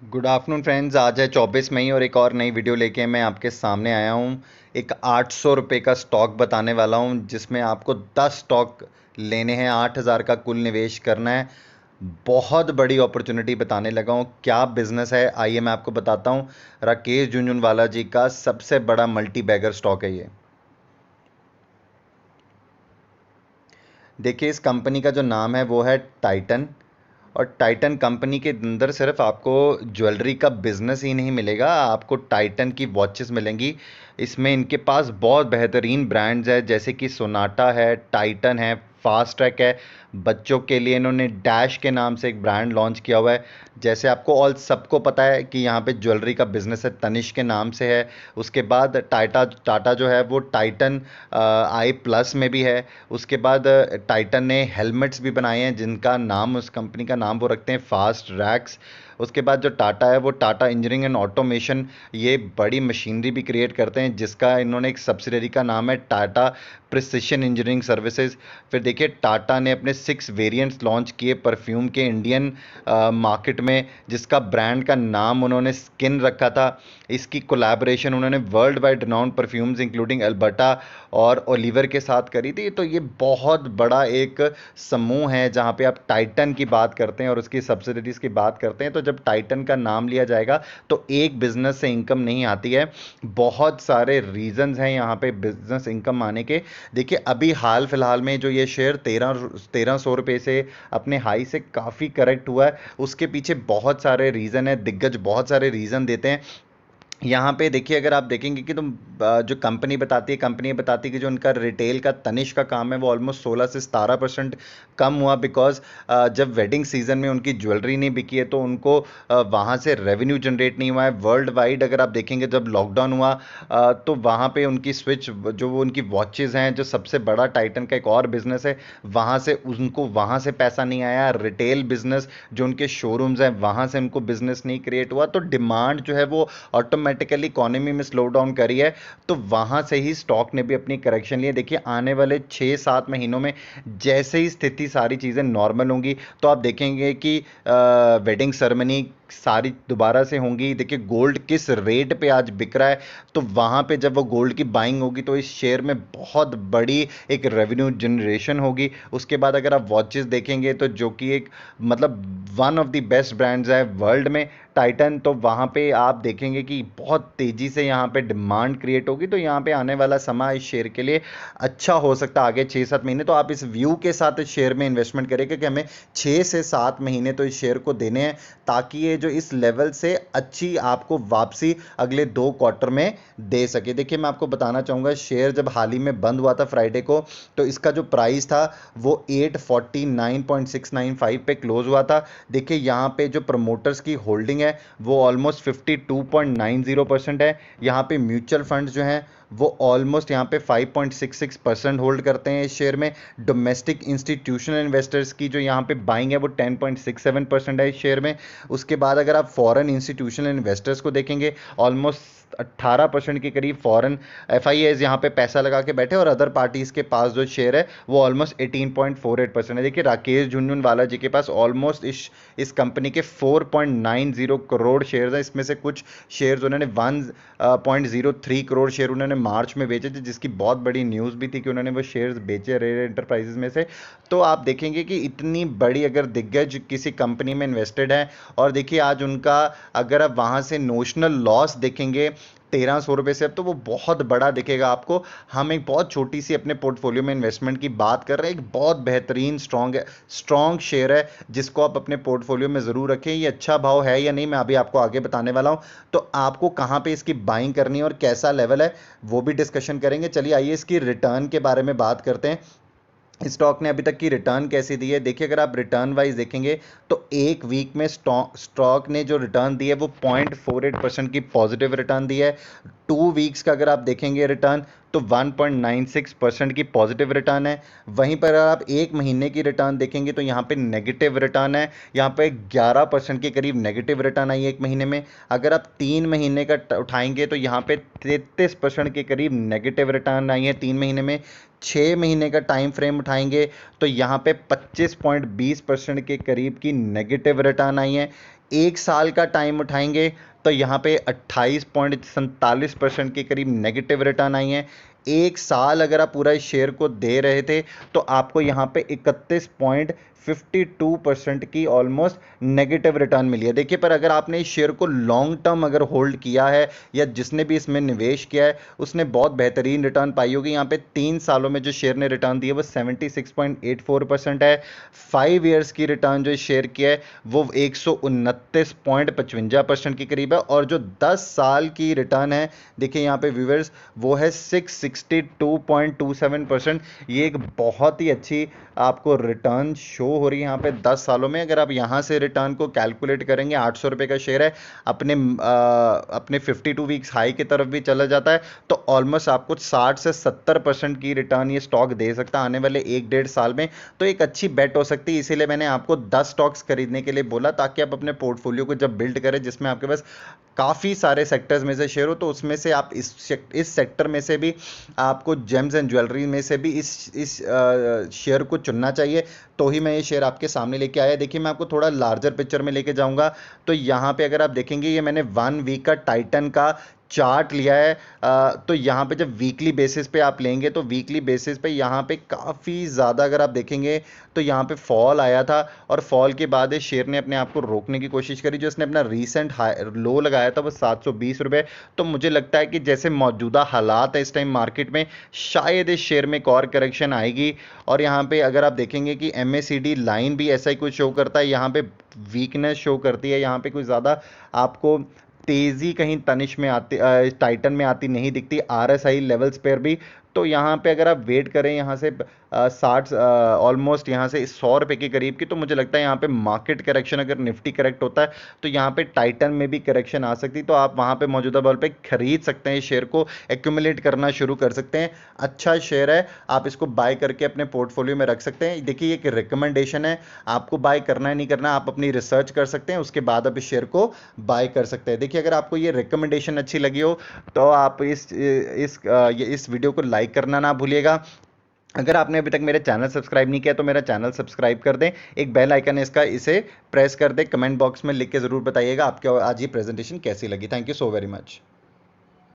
Good afternoon friends. आज है 24 मई और एक और नई वीडियो लेके मैं आपके सामने आया हूँ। एक 800 रुपये का स्टॉक बताने वाला हूँ जिसमें आपको 10 स्टॉक लेने हैं, 8,000 का कुल निवेश करना है। बहुत बड़ी अपॉर्चुनिटी बताने लगा हूँ। क्या बिजनेस है आइए मैं आपको बताता हूँ। राकेश झुनझुनवाला जी का सबसे बड़ा मल्टी बैगर स्टॉक है ये। देखिए, इस कंपनी का जो नाम है वो है टाइटन। और टाइटन कंपनी के अंदर सिर्फ आपको ज्वेलरी का बिजनेस ही नहीं मिलेगा, आपको टाइटन की वॉचेस मिलेंगी। इसमें इनके पास बहुत बेहतरीन ब्रांड्स है, जैसे कि सोनाटा है, टाइटन है, फास्ट ट्रैक है। बच्चों के लिए इन्होंने डैश के नाम से एक ब्रांड लॉन्च किया हुआ है। जैसे आपको ऑल सबको पता है कि यहाँ पे ज्वेलरी का बिजनेस है, तनिष्क के नाम से है। उसके बाद टाटा टाटा जो है वो टाइटन आई प्लस में भी है। उसके बाद टाइटन ने हेलमेट्स भी बनाए हैं जिनका नाम, उस कंपनी का नाम वो रखते हैं फास्ट रैक्स। उसके बाद जो टाटा है वो टाटा इंजीनियरिंग एंड ऑटोमेशन, ये बड़ी मशीनरी भी क्रिएट करते हैं जिसका इन्होंने एक सब्सिडरी का नाम है टाटा प्रिसिशन इंजीनियरिंग सर्विसेज। फिर देखिए, टाटा ने अपने 6 वेरिएंट्स लॉन्च किए परफ्यूम के इंडियन मार्केट में, जिसका ब्रांड का नाम उन्होंने स्किन रखा था। इसकी कोलैबोरेशन उन्होंने world wide renowned perfumes including Alberta और ओलिवर के साथ करी थी। तो ये बहुत बड़ा एक समूह है जहाँ पे आप टाइटन की बात करते हैं और उसकी सब्सिडरीज की बात करते हैं। तो जब टाइटन का नाम लिया जाएगा तो एक बिजनेस से इनकम नहीं आती है, बहुत सारे रीजंस हैं यहाँ पे बिजनेस इनकम आने के। देखिए, अभी हाल फिलहाल में जो ये शेयर 1300 रुपये से अपने हाई से काफ़ी करेक्ट हुआ है, उसके पीछे बहुत सारे रीज़न है। दिग्गज बहुत सारे रीज़न देते हैं। यहाँ पे देखिए, अगर आप देखेंगे कि तुम जो कंपनी बताती है कि जो उनका रिटेल का तनिष्क का काम है वो ऑलमोस्ट 16 से 17% कम हुआ, बिकॉज जब वेडिंग सीजन में उनकी ज्वेलरी नहीं बिकी है तो उनको वहाँ से रेवेन्यू जनरेट नहीं हुआ है। वर्ल्ड वाइड अगर आप देखेंगे, जब लॉकडाउन हुआ तो वहाँ पे उनकी स्विच, जो वो उनकी वॉचेज़ हैं, जो सबसे बड़ा टाइटन का एक और बिजनेस है, वहाँ से उनको वहाँ से पैसा नहीं आया। रिटेल बिजनेस जो उनके शोरूम्स हैं वहाँ से उनको बिजनेस नहीं क्रिएट हुआ। तो डिमांड जो है वो ऑटोमेटिकली इकोनॉमी में स्लो डाउन करी है। तो वहां से ही स्टॉक ने भी अपनी करेक्शन ली है। देखिए, आने वाले 6-7 महीनों में जैसे ही स्थिति सारी चीज़ें नॉर्मल होंगी तो आप देखेंगे कि वेडिंग सेरेमनी सारी दोबारा से होंगी। देखिए, गोल्ड किस रेट पे आज बिक रहा है, तो वहां पे जब वो गोल्ड की बाइंग होगी तो इस शेयर में बहुत बड़ी एक रेवेन्यू जनरेशन होगी। उसके बाद अगर आप वॉचेस देखेंगे तो जो कि एक मतलब one of the best brands है वर्ल्ड में, टाइटन, तो वहाँ पे आप देखेंगे कि बहुत तेज़ी से यहाँ पे डिमांड क्रिएट होगी। तो यहाँ पे आने वाला समय इस शेयर के लिए अच्छा हो सकता है आगे 6-7 महीने। तो आप इस व्यू के साथ इस शेयर में इन्वेस्टमेंट करेंगे कि हमें 6 से 7 महीने तो इस शेयर को देने हैं, ताकि ये जो इस लेवल से अच्छी आपको वापसी अगले 2 क्वार्टर में दे सके। देखिए, मैं आपको बताना चाहूँगा, शेयर जब हाल ही में बंद हुआ था फ्राइडे को, तो इसका जो प्राइस था वो 849.695 पे क्लोज हुआ था। देखिए, यहाँ पे जो प्रमोटर्स की होल्डिंग है वो ऑलमोस्ट 52.90% है। यहाँ पे म्यूचुअल फंड्स जो हैं वो ऑलमोस्ट यहाँ पे 5.66% होल्ड करते हैं इस शेयर में। डोमेस्टिक इंस्टीट्यूशनल इन्वेस्टर्स की जो यहाँ पे बाइंग है वो 10.67% है इस शेयर में। उसके बाद अगर आप फॉरेन इंस्टीट्यूशनल इन्वेस्टर्स को देखेंगे, ऑलमोस्ट 18% के करीब फॉरेन FIAs यहाँ पे पैसा लगा के बैठे, और अदर पार्टीज के पास जो शेयर है वो ऑलमोस्ट 18.48% है। देखिए, राकेश झुनझुनवाला जी के पास ऑलमोस्ट इस कंपनी के 4.90 करोड़ शेयर्स हैं। इसमें से कुछ शेयर्स उन्होंने 1.03 करोड़ शेयर उन्होंने मार्च में बेचे थे, जिसकी बहुत बड़ी न्यूज़ भी थी कि उन्होंने वो शेयर्स बेचे रेयर एंटरप्राइजेज में से। तो आप देखेंगे कि इतनी बड़ी अगर दिग्गज किसी कंपनी में इन्वेस्टेड है, और देखिए आज उनका अगर आप वहाँ से नोशनल लॉस देखेंगे 1300 रुपये से, अब तो वो बहुत बड़ा दिखेगा आपको। हम एक बहुत छोटी सी अपने पोर्टफोलियो में इन्वेस्टमेंट की बात कर रहे हैं। एक बहुत बेहतरीन स्ट्रॉन्ग शेयर है जिसको आप अपने पोर्टफोलियो में ज़रूर रखें। ये अच्छा भाव है या नहीं मैं अभी आपको आगे बताने वाला हूँ। तो आपको कहाँ पे इसकी बाइंग करनी है और कैसा लेवल है वो भी डिस्कशन करेंगे। चलिए आइए इसकी रिटर्न के बारे में बात करते हैं। स्टॉक ने अभी तक की रिटर्न कैसी दी है। देखिए, अगर आप रिटर्न वाइज देखेंगे तो एक वीक में स्टॉक ने जो रिटर्न दी है वो 0.48% की पॉजिटिव रिटर्न दी है। 2 वीक्स का अगर आप देखेंगे रिटर्न तो 1.96% की पॉजिटिव रिटर्न है। वहीं पर अगर आप एक महीने की रिटर्न देखेंगे तो यहाँ पे नेगेटिव रिटर्न है। यहाँ पे 11% के करीब नेगेटिव रिटर्न आई है एक महीने में। अगर आप 3 महीने का उठाएंगे तो यहाँ पे 33% के करीब नेगेटिव रिटर्न आई है 3 महीने में। 6 महीने का टाइम फ्रेम उठाएंगे तो यहाँ पे 25.20% के करीब की नेगेटिव रिटर्न आई है। 1 साल का टाइम उठाएंगे तो यहाँ पे 28.47% के करीब नेगेटिव रिटर्न आई है। 1 साल अगर आप पूरा इस शेयर को दे रहे थे तो आपको यहाँ पे 31.52% की ऑलमोस्ट नेगेटिव रिटर्न मिली है। देखिए, पर अगर आपने इस शेयर को लॉन्ग टर्म अगर होल्ड किया है या जिसने भी इसमें निवेश किया है उसने बहुत बेहतरीन रिटर्न पाई होगी। यहाँ पे 3 सालों में जो शेयर ने रिटर्न दिया वो 76.84% है। 5 ईयर्स की रिटर्न जो इस शेयर की है वो 129.55% के करीब है। और जो 10 साल की रिटर्न है, देखिए यहाँ पे व्यूअर्स, वो है 662.27%। ये एक बहुत ही अच्छी आपको रिटर्न शो हो रही है यहाँ पे 10 सालों में। अगर आप यहाँ से रिटर्न को कैलकुलेट करेंगे, 800 रुपये का शेयर है, अपने 52 वीक्स हाई की तरफ भी चला जाता है तो ऑलमोस्ट आपको 60 से 70% की रिटर्न ये स्टॉक दे सकता है आने वाले 1-1.5 साल में। तो एक अच्छी बेट हो सकती है, इसीलिए मैंने आपको 10 स्टॉक्स खरीदने के लिए बोला, ताकि आप अपने पोर्टफोलियो को जब बिल्ड करें जिसमें आपके पास काफ़ी सारे सेक्टर्स में से शेयर हो, तो उसमें से आप इस सेक्टर में से भी आपको जेम्स एंड ज्वेलरी में से भी इस शेयर को चुनना चाहिए। तो ही मैं ये शेयर आपके सामने लेके आया। देखिए, मैं आपको थोड़ा लार्जर पिक्चर में लेके जाऊंगा तो यहाँ पे अगर आप देखेंगे, ये मैंने 1 वीक का टाइटन का चार्ट लिया है। तो यहाँ पे जब वीकली बेसिस पे आप लेंगे तो वीकली बेसिस पे यहाँ पे काफ़ी ज़्यादा अगर आप देखेंगे तो यहाँ पे फॉल आया था और फॉल के बाद इस शेयर ने अपने आप को रोकने की कोशिश करी। जो इसने अपना रीसेंट हाई लो लगाया था वो 720 रुपये। तो मुझे लगता है कि जैसे मौजूदा हालात है इस टाइम मार्केट में, शायद इस शेयर में एक और करेक्शन आएगी। और यहाँ पे अगर आप देखेंगे कि MACD लाइन भी ऐसा ही कुछ शो करता है, यहाँ पे वीकनेस शो करती है। यहाँ पे कुछ ज़्यादा आपको तेजी कहीं तनिश में आती, टाइटन में आती नहीं दिखती, RSI लेवल्स पर भी। तो यहाँ पे अगर आप वेट करें यहाँ से 60 ऑलमोस्ट यहाँ से 100 रुपये के करीब की, तो मुझे लगता है यहाँ पे मार्केट करेक्शन अगर निफ्टी करेक्ट होता है तो यहाँ पे टाइटन में भी करेक्शन आ सकती। तो आप वहाँ पे मौजूदा बल पे खरीद सकते हैं, इस शेयर को एक्यूमुलेट करना शुरू कर सकते हैं। अच्छा शेयर है, आप इसको बाय करके अपने पोर्टफोलियो में रख सकते हैं। देखिए, ये एक रिकमेंडेशन है, आपको बाय करना है नहीं करना आप अपनी रिसर्च कर सकते हैं, उसके बाद आप इस शेयर को बाय कर सकते हैं। देखिए, अगर आपको ये रिकमेंडेशन अच्छी लगी हो तो आप इस वीडियो को लाइक करना ना भूलिएगा। अगर आपने अभी तक मेरे चैनल सब्सक्राइब नहीं किया तो मेरा चैनल सब्सक्राइब कर दें। एक बेल आइकन है इसका, इसे प्रेस कर दें। कमेंट बॉक्स में लिख के ज़रूर बताइएगा आपको आज ये प्रेजेंटेशन कैसी लगी। Thank you so very much.